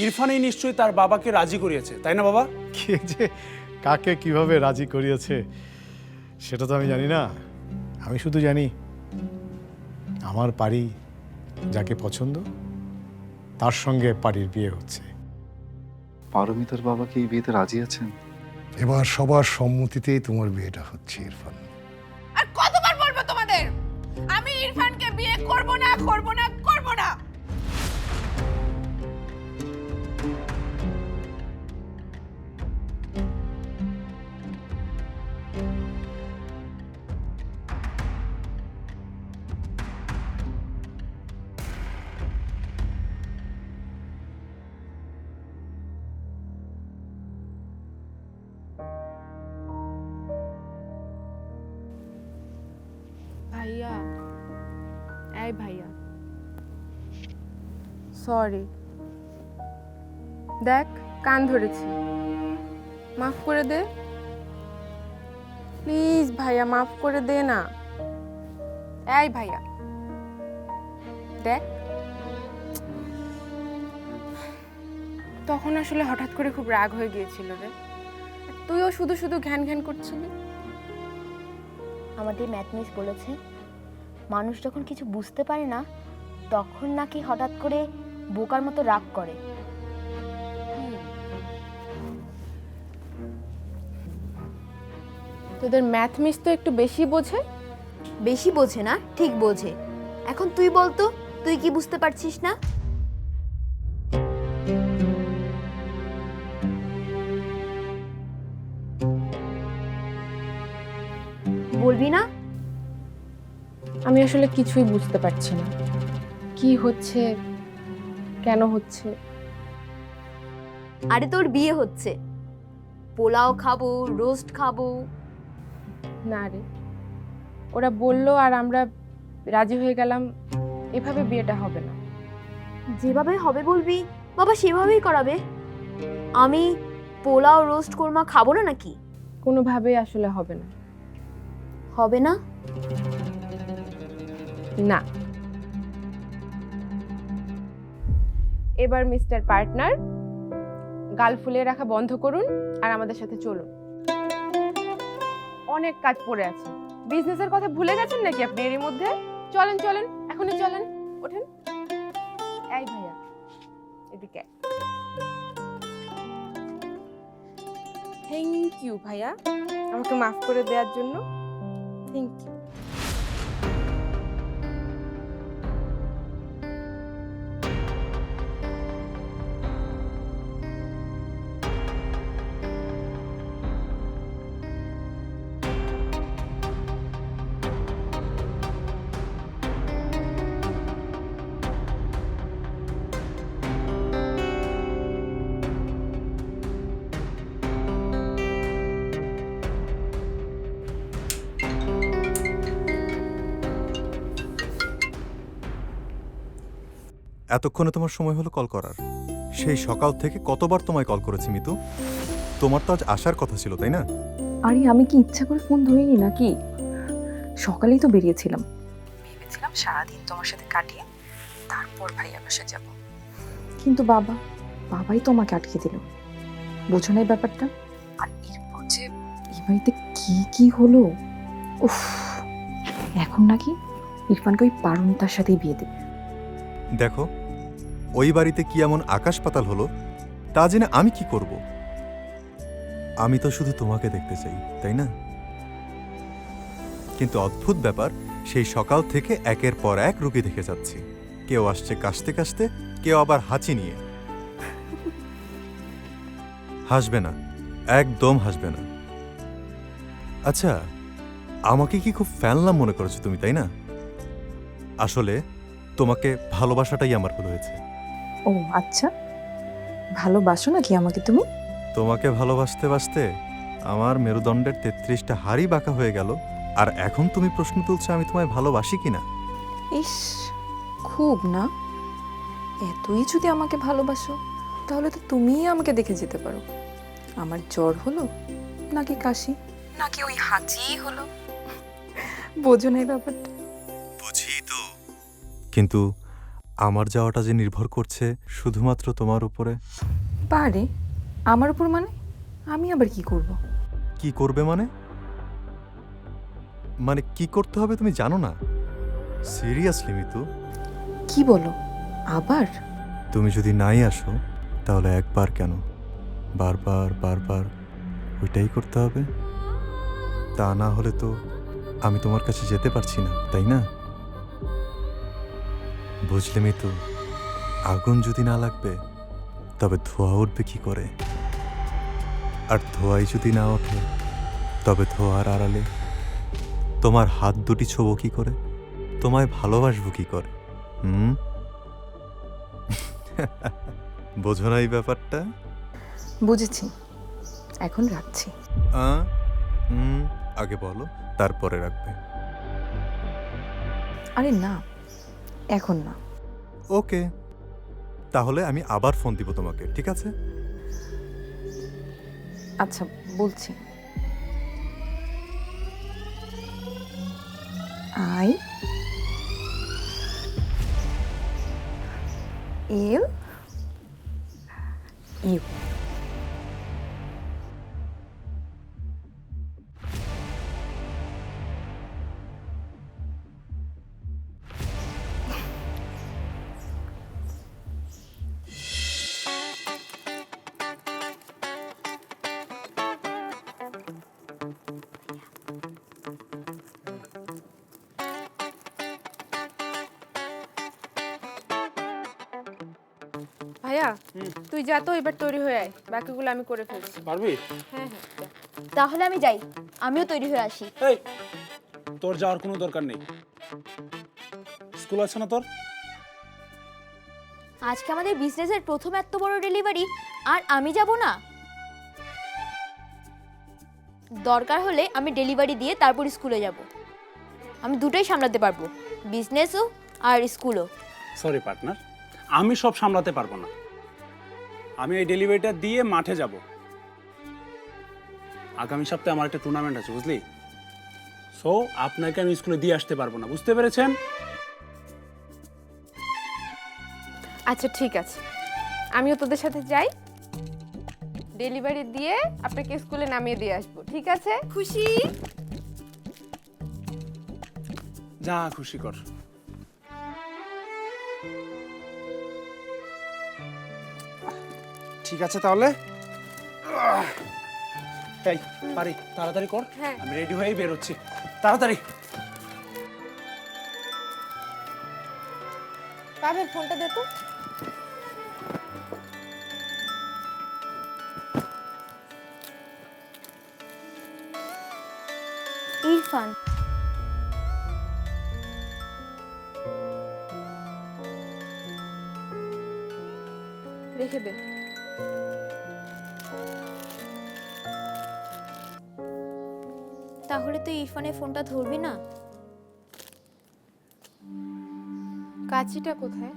ইরফানই নিশ্চয়ই তার বাবাকে রাজি করিয়েছে, তাই না বাবা? কে যে কাকে কিভাবে রাজি করিয়েছে সেটা তো আমি জানি না। আমি শুধু জানি আমার পারি যাকে পছন্দ তার সঙ্গে পারির বিয়ে হচ্ছে। পারমিতার বাবা কি এই বিয়েতে রাজি আছেন? এবার সবার সম্মতিতেই তোমার বিয়েটা হচ্ছে ইরফান। আর কতবার বলবো তোমাদের, আমি ইরফানকে বিয়ে করব না, করব না, করব না। ভাইয়া, এই ভাইয়া, সরি, দেখ কান ধরেছি, মাফ করে দে প্লিজ ভাইয়া, মাফ করে দে না। এই ভাইয়া দেখ, তখন আসলে হঠাৎ করে খুব রাগ হয়ে গিয়েছিল রে, তুইও শুধু শুধু ঘ্যান ঘ্যান করছিলি। আমাদের ম্যাথ মিস বলেছে মানুষ যখন কিছু বুঝতে পারে না তখন নাকি হঠাৎ করে বোকার মতো রাগ করে। তোদের ম্যাথ মিস তো একটু বেশি বোঝে। বেশি বোঝে না, ঠিক বোঝে। এখন তুই বলতো, তুই কি বুঝতে পারছিস না? বলবি না? আমি আসলে কিছুই বুঝতে পারছি না, কি হচ্ছে, কেন হচ্ছে। আরে তোর বিয়ে হচ্ছে, পোলাও খাবো, রোস্ট খাবো। না রে, ওরা বললো আর আমরা রাজি হয়ে গেলাম, এভাবে বিয়েটা হবে না। যেভাবে হবে বলবি বাবা সেভাবেই করাবে। আমি পোলাও রোস্ট কোরমা খাবো না নাকি? কোনোভাবেই আসলে হবে না। হবে না? না, এবার মিস্টার পার্টনার গাল ফুলিয়ে রাখা বন্ধ করুন আর আমাদের সাথে চলুন। অনেক কাজ পড়ে আছে, বিজনেসের কথা ভুলে গেছেন নাকি আপনি এরই মধ্যে? চলেন চলেন, এখনই চলেন, ওঠেন। এই ভাইয়া এদিকে। থ্যাংক ইউ ভাইয়া, আমাকে মাফ করে দেওয়ার জন্য। Thank you. এতক্ষণে তোমার সময় হলো কল করার। সেই সকাল থেকে কতবার তোমায় কল করেছি মিতু। তোমার তো আজ আসার কথা ছিল, তাই না? আরে আমি কি ইচ্ছা করে ফোন ধরিনি নাকি? সকালেই তো বেরিয়েছিলাম, ভেবেছিলাম সারাদিন তোমার সাথে কাটিয়ে তারপর ভাইয়া বাসায় যাব, কিন্তু বাবাই তো আমাকে আটকে দিল। বোঝো না এই ব্যাপারটা? আর এরপর যে এই বাড়িতে কি হলো, উফ, এখন নাকি ইরফানকে ওই পারমিতার সাথেই বিয়ে দেবে। দেখো, ওই বাড়িতে কি এমন আকাশ পাতাল হলো তা জেনে আমি কি করব? আমি তো শুধু তোমাকে দেখতে চাই, তাই না? কিন্তু অদ্ভুত ব্যাপার, সেই সকাল থেকে একের পর এক রুগী দেখে যাচ্ছি। কেউ আসছে কাশতে কাশতে, কেউ আবার হাঁচি নিয়ে। হাসবে না, একদম হাসবে না। আচ্ছা, আমাকে কি খুব ফ্যানলাম মনে করেছো তুমি, তাই না? আসলে তোমাকে ভালোবাসাটাই আমার ভুল হয়েছে। ও আচ্ছা, ভালোবাসো নাকি আমাকে তুমি? তোমাকে ভালোবাসতে বাসতে আমার মেরুদণ্ডের ৩৩টা হাড়ই বাঁকা হয়ে গেল, আর এখন তুমি প্রশ্ন তুলছো আমি তোমায় ভালোবাসি কিনা। ইস, খুব না? এতই যদি আমাকে ভালোবাসো তাহলে তো তুমিই আমাকে দেখে যেতে পারো। আমার জ্বর হলো নাকি কাশি নাকি ওই হাঁচি হলো, বোঝো না এই ব্যাপারটা? বুঝি তো, কিন্তু আমার যাওয়াটা যে নির্ভর করছে শুধুমাত্র তোমার উপরে। পারে আমার উপর মানে? আমি আবার কি করব? কি করবে মানে? মানে কি করতে হবে তুমি জানো না? সিরিয়াসলি মিতু, কি বলো আবার? তুমি যদি নাই আসো তাহলে একবার কেন বারবার বারবার ওইটাই করতে হবে? তা না হলে তো আমি তোমার কাছে যেতে পারছি না, তাই না? বুঝলে মিতু, আগুন যদি না লাগবে তবে ধোঁয়া উঠবে কি করে? আর ধোঁয়াই যদি না ওঠে তবে ধোঁয়ার আড়ালে তোমার হাত দুটি ছোবো কি করে? তোমায় ভালোবাসবো কি করে? বোঝো না এই ব্যাপারটা? বুঝেছি, এখন রাখছি। আগে বলো, তারপরে রাখবে। আরে না, এখন না। ওকে, তাহলে আমি আবার ফোন দিব তোমাকে, ঠিক আছে? আচ্ছা বলছি। I L U. ভাইয়া তুই যা তো, এবার তৈরি হয়ে আয়, বাকিগুলো আমি করে ফেলছি। পারবি? হ্যাঁ হ্যাঁ যা। তাহলে আমি যাই, আমিও তৈরি হয়ে আসি। এই, তোর যাওয়ার কোনো দরকার নেই। স্কুল আছে না তোর? আজকে আমাদের বিজনেসের প্রথম এত বড় ডেলিভারি, আর আমি যাব না? দরকার হলে আমি ডেলিভারি দিয়ে তারপর স্কুলে যাব। আমি দুটোই সামলাতে পারবো, বিজনেসও আর স্কুলও। সরি পার্টনার, আমি সব সামলাতে পারবো না। আমি এই ডেলিভারিটা দিয়ে মাঠে যাব। আগামী সপ্তাহে আমার একটা টুর্নামেন্ট আছে, বুঝলি? সো আপনাকে আমি স্কুলে দিয়ে আসতে পারবো না, বুঝতে পেরেছেন? আচ্ছা ঠিক আছে, আমিও তোদের সাথে যাই, ডেলিভারি দিয়ে আপনাকে স্কুলে নামিয়ে দিয়ে আসবো, ঠিক আছে? খুশি? যা খুশি কর। ঠিক আছে তাহলে। এই পারি, তাড়াতাড়ি কর। হ্যাঁ। আমি রেডি হয়েই বের হচ্ছি, তাড়াতাড়ি। পাবেল ফোনটা দে তো। ইরফান, রেখে দে। তাহলে তুই ইরফানের ফোনটা ধরবি না? কাঁচিটা কোথায়?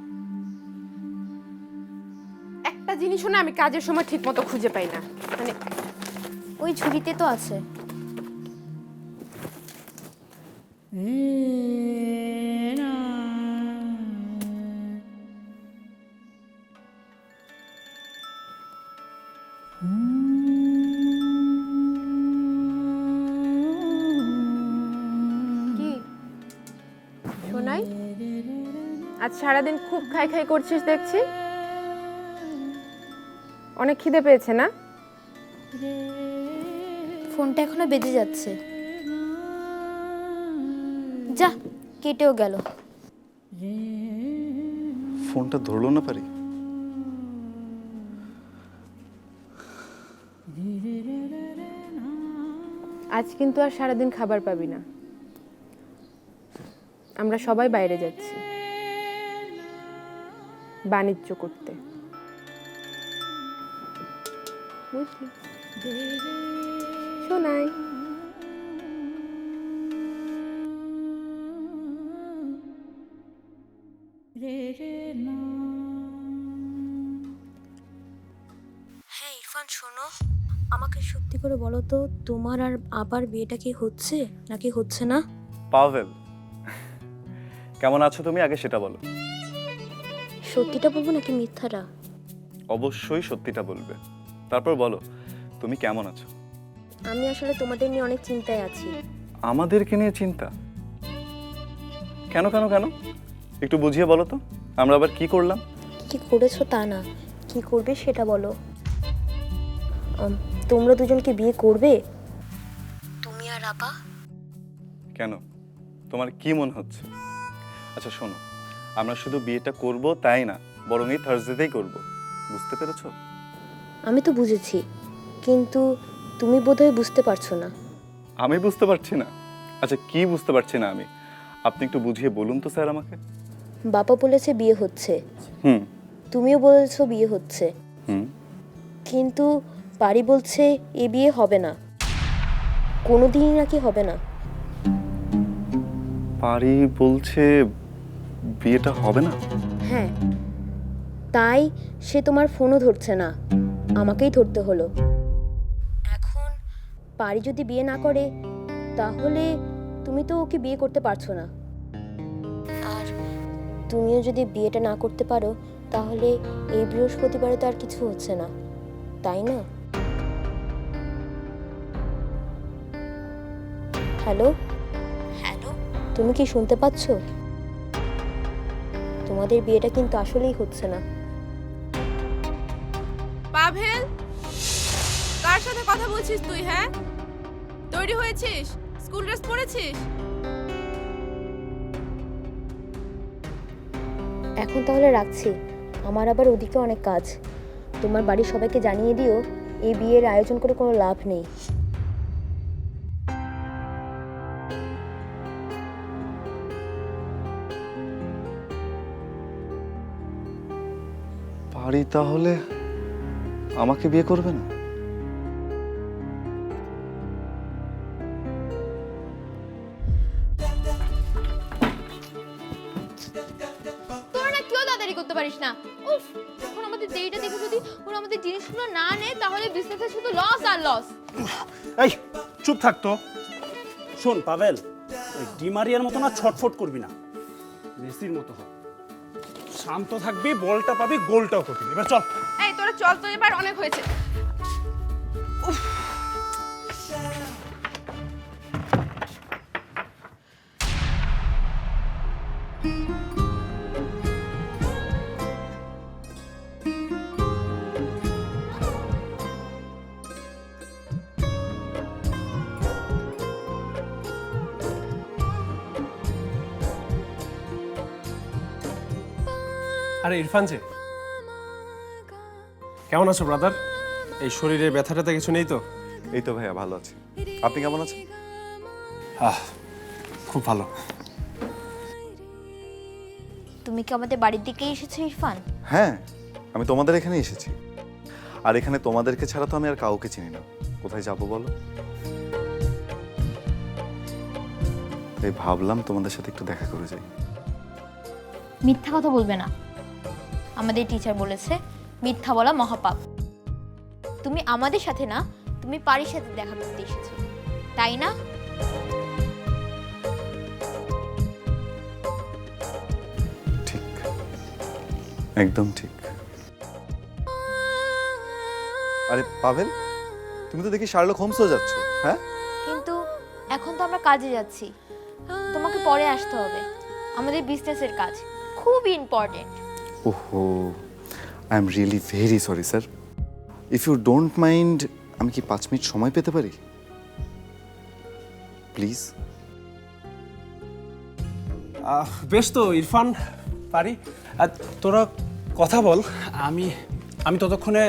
একটা জিনিসও না আমি কাজের সময় ঠিক মতো খুঁজে পাই না, মানে ওই ঝুড়িতে তো আছে। কি শোনাই? আজ সারাদিন খুব খাই খাই করছিস দেখছি, অনেক খিদে পেয়েছে না? ফোনটা এখনো বেজে যাচ্ছে। যা, কেটেও গেল। ফোনটা ধরলো না পারি? আজ কিন্তু আর সারাদিন খাবার পাবি না, আমরা সবাই বাইরে যাচ্ছি বাণিজ্য করতে, বুঝলি? শোনাই। হ্যাঁ ইরফান শোনো, আমাকে সত্যি করে বলো তো, তোমার আর আবার বিয়েটা কি হচ্ছে নাকি হচ্ছে না? পাভেল, কেমন আছো তুমি আগে সেটা বলো। সত্যিটা বলবো নাকি মিথ্যাটা? অবশ্যই সত্যিটা বলবে। তারপর বলো, তুমি কেমন আছো? আমি আসলে তোমাদের নিয়ে অনেক চিন্তায় আছি। আমাদেরকে নিয়ে চিন্তা? কেন কেন কেন একটু বুঝিয়ে বলো তো, আমরা আবার কি করলাম? কি করেছো তা না, কি করবে সেটা বলো। তোমরা দুজনকে বিয়ে করবে, তুমি আর আপা? কেন, তোমার কি মনে হচ্ছে? আচ্ছা শোনো, আমরা শুধু বিয়েটা করব তাই না, বরং এই থার্সডেতেই করব। বুঝতে পেরেছো? আমি তো বুঝেছি, কিন্তু তুমি বোধহয় বুঝতে পারছো না। আমি বুঝতে পারছি না? আচ্ছা কি বুঝতে পারছি না আমি? আপনি একটু বুঝিয়ে বলুন তো স্যার আমাকে। বাবা বলেছে বিয়ে হচ্ছে, হুম তুমিও বলেছো বিয়ে হচ্ছে, হুম কিন্তু পারি বলছে এ বিয়ে হবে না, কোনোদিনই নাকি হবে না। পারি বলছে বিয়েটা হবে না? হ্যাঁ, তাই সে তোমার ফোনও ধরছে না, আমাকেই ধরতে হলো। এখন পারি যদি বিয়ে না করে, তাহলে তুমি তো ওকে বিয়ে করতে পারছো না। আর তুমিও যদি বিয়েটা না করতে পারো, তাহলে এই বৃহস্পতিবারে তো আর কিছু হচ্ছে না, তাই না? হ্যালো হ্যালো, তুমি কি শুনতে পাচ্ছ? তোমাদের বিয়েটা কিন্তু আসলেই হচ্ছে না। পাভেল, কার সাথে কথা বলছিস তুই? হ্যাঁ, তৈরি হয়েছিস? স্কুল ড্রেস পরেছিস? এখন তাহলে রাখছি, আমার আবার ওদিকে অনেক কাজ। তোমার বাড়ির সবাইকে জানিয়ে দিও এই বিয়ের আয়োজন করে কোনো লাভ নেই। পারি তাহলে আমাকে বিয়ে করবে না? তোরা না কেউ তাড়াতাড়ি করতে পারিস না। উফ, এখন আমাদের দেরিটা দেখে যদি ওরা আমাদের জিনিসগুলো না নেয়, তাহলে বিজনেসে শুধু লস আর লস। এই চুপ থাকতো। শোন পাভেল, ওই ডিমারিয়ার মতো না ছটফট করবি না, মেসির মতো হ। শান্ত থাকবি, বলটা পাবি, গোলটাও করবি। এবার চল। এই তোরা চল তো, এবার অনেক হয়েছে। আরে ইরফান যে, কেমন আছো ব্রাদার? এই শরীরে ব্যথাটাতে কিছু নেই তো? এই তো ভাইয়া ভালো আছি, আপনি কেমন আছেন? খুব ভালো। তুমি কি আমাদের বাড়ির দিকেই এসেছো ইরফান? হ্যাঁ, আমি তোমাদের এখানে এসেছি। আর এখানে তোমাদেরকে ছাড়া তো আমি আর কাউকে চিনি না, কোথায় যাব বলো? তাই ভাবলাম তোমাদের সাথে একটু দেখা করে যাই। মিথ্যা কথা বলবে না, আমাদের টিচার বলেছে মিথ্যা বলা মহাপাপ। তুমি আমাদের সাথে না, তুমি পারির সাথে দেখা করতে এসেছো, তাই না? ঠিক, একদম ঠিক। আরে পাভেল, তুমি তো দেখি শার্লক হোমস হয়ে যাচ্ছ। হ্যাঁ, কিন্তু এখন তো আমরা কাজে যাচ্ছি, তোমাকে পরে আসতে হবে, আমাদের বিজনেসের কাজ খুবই ইম্পর্টেন্ট। ওহো, I am really very sorry sir. If you don't mind, আমি কি 5 মিনিট সময় পেতে পারি প্লিজ? বেশ তো ইরফান, পারি। আর তোরা কথা বল, আমি আমি ততক্ষণে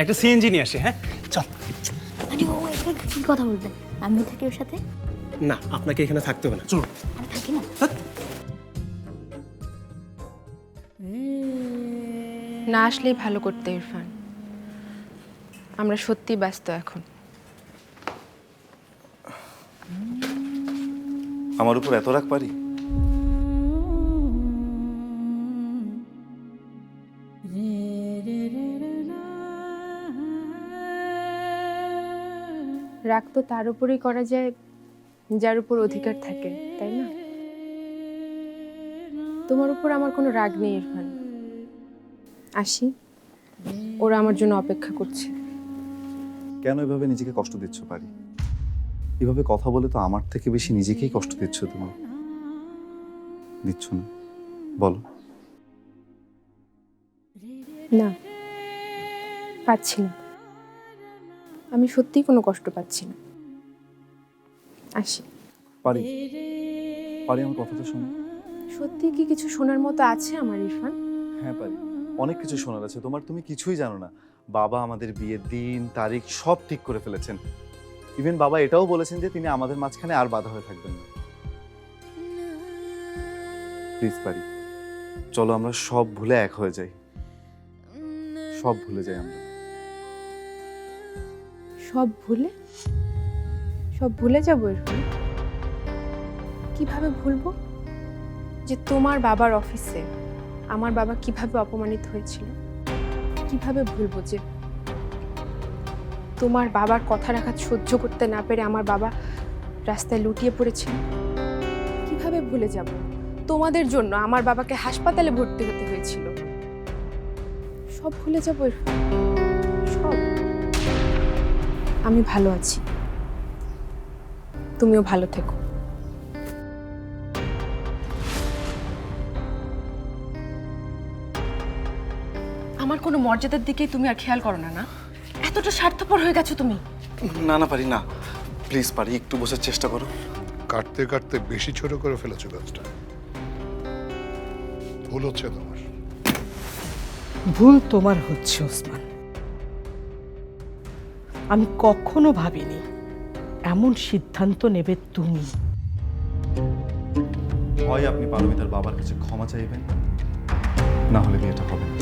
একটা সিএনজি নিয়ে আসি। হ্যাঁ চল। মানে ও এখন কি কথা বলবে? আমি থাকি ওর সাথে? না, আপনাকে এখানে থাকতে হবে না, চলো। আমি থাকি না। না আসলেই ভালো করতে ইরফান, আমরা সত্যি ব্যস্ত এখন। আমার উপর এত রাগ পারি? রাগ তো তার উপরেই করা যায় যার উপর অধিকার থাকে, তাই না? তোমার উপর আমার কোনো রাগ নেই ইরফান, আসি, ওরা আমার জন্য অপেক্ষা করছে। কেন এভাবে নিজেকে কষ্ট দিচ্ছ পারি? এভাবে কথা বলে তো আমার থেকে বেশি নিজেকেই কষ্ট দিচ্ছ তুমি। দিচ্ছ না? বলো। না, পাচ্ছি না। আমি সত্যিই কোনো কষ্ট পাচ্ছি না। আসি। পারি, পারি, আমার কথা তো শোনো। সত্যি কি কিছু শোনার মতো আছে আমার ইরফান? হ্যাঁ পারি, অনেক কিছু শোনার আছে তোমার। তুমি কিছুই জানো না। বাবা আমাদের বিয়ের দিন তারিখ সব ঠিক করে ফেলেছেন। ইভেন বাবা এটাও বলেছেন যে তিনি আমাদের মাঝখানে আর বাধা হয়ে থাকবেন না। প্লিজ পারি, চলো আমরা সব ভুলে এক হয়ে যাই। সব ভুলে যাই আমরা। সব ভুলে? সব ভুলে যাবো ইরফান? কিভাবে ভুলবো যে তোমার বাবার অফিসে আমার বাবা কিভাবে অপমানিত হয়েছিল? কিভাবে ভুলবো যে তোমার বাবার কথা রাখা সহ্য করতে না পেরে আমার বাবা রাস্তায় লুটিয়ে পড়েছিল? কিভাবে ভুলে যাব তোমাদের জন্য আমার বাবাকে হাসপাতালে ভর্তি হতে হয়েছিল? সব ভুলে যাবো ইরফান, সব। আমি ভালো আছি, তুমিও ভালো থেকো। আমার কোনো মর্যাদার দিকেই তুমি আর খেয়াল করো না, না? এতটা স্বার্থপর হয়ে গেছো তুমি। না না পারি না, প্লিজ পারি, একটু বোঝার চেষ্টা করো। কাটতে কাটতে বেশি ছোট করে ফেলেছো গাছটা। ভুল হচ্ছে তোমার। ভুল তোমার হচ্ছে ওসমান। আমি কখনো ভাবিনি এমন সিদ্ধান্ত নেবে তুমি। হয় আপনি পারমিতার বাবার কাছে ক্ষমা চাইবেন, না হলে বিয়েটা হবে না।